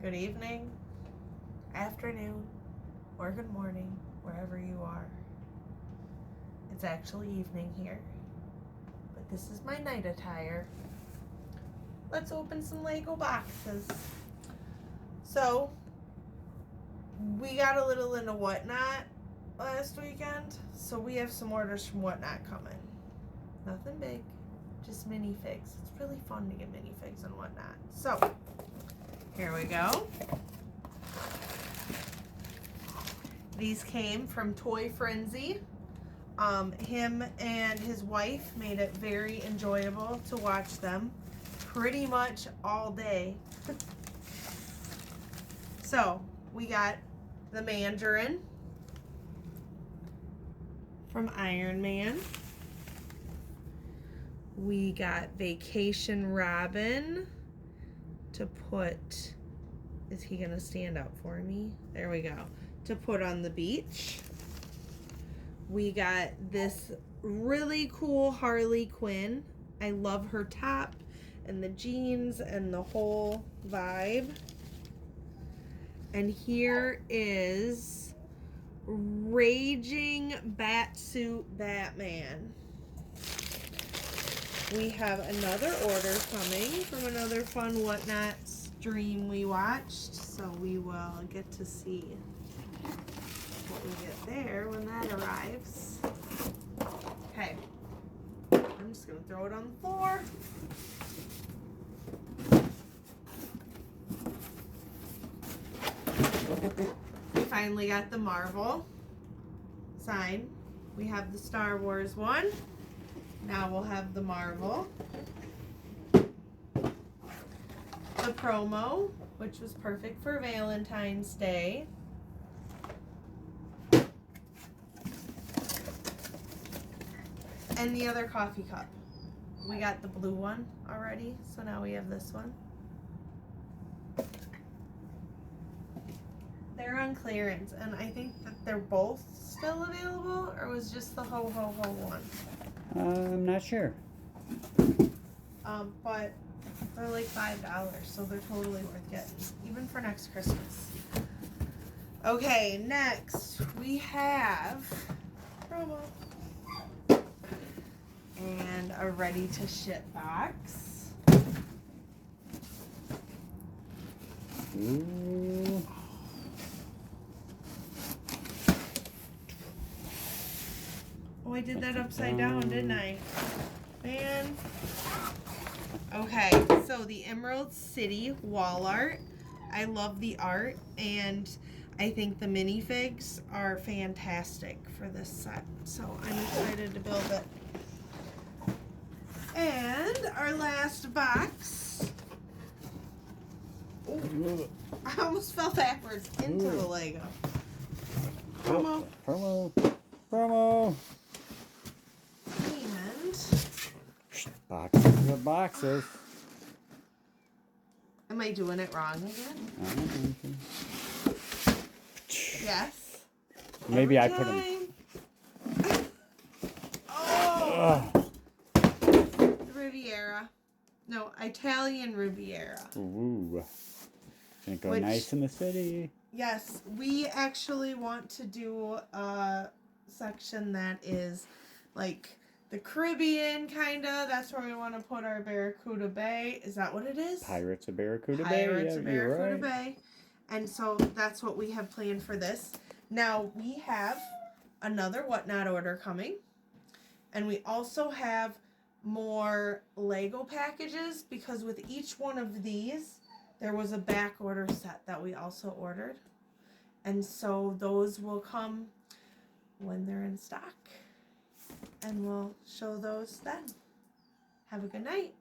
good evening, afternoon, or good morning, wherever you are. It's actually evening here, but this is my night attire. Let's open some Lego boxes. So, we got a little into Whatnot last weekend, so we have some orders from Whatnot coming. Nothing big, just minifigs. It's really fun to get minifigs and Whatnot. So, here we go. These came from Toy Frenzy. Him and his wife made it very enjoyable to watch them pretty much all day. So, we got the Mandarin from Iron Man. We got Vacation Robin to put, is he gonna stand up for me? There we go. To put on the beach. We got this really cool Harley Quinn. I love her top and the jeans and the whole vibe. And here is Raging Batsuit Batman. We have another order coming from another fun Whatnot stream we watched, so we will get to see what we get there when that arrives. Okay, I'm just gonna throw it on the floor. We finally got the Marvel sign. We have the Star Wars one. Now we'll have the Marvel. The promo, which was perfect for Valentine's Day. And the other coffee cup. We got the blue one already, so now we have this one. They're on clearance, and I think that they're both still available, or was just the ho ho ho one? I'm not sure. But they're like $5, so they're totally worth getting, even for next Christmas. Okay, next we have promo and a ready to ship box. Ooh. Oh, I did that upside down, didn't I? Man. Okay, so the Emerald City wall art. I love the art, and I think the minifigs are fantastic for this set. So I'm excited to build it. And our last box. Ooh, I almost fell backwards into the Lego. Promo. Promo. Promo. And Boxes of boxes. am I doing it wrong again? Yes. Maybe I Every put them. time. Oh. Riviera. No, Italian Riviera. Ooh. Gonna go Which- nice in the city. Yes, we actually want to do a section that is like the Caribbean, kind of. That's where we want to put our Barracuda Bay. Is that what it is? Pirates of Barracuda Bay. Pirates Yeah, of you're Barracuda right. Bay. And so that's what we have planned for this. Now we have another Whatnot order coming. And we also have more Lego packages, because with each one of these, there was a back order set that we also ordered. And so those will come when they're in stock. And we'll show those then. Have a good night.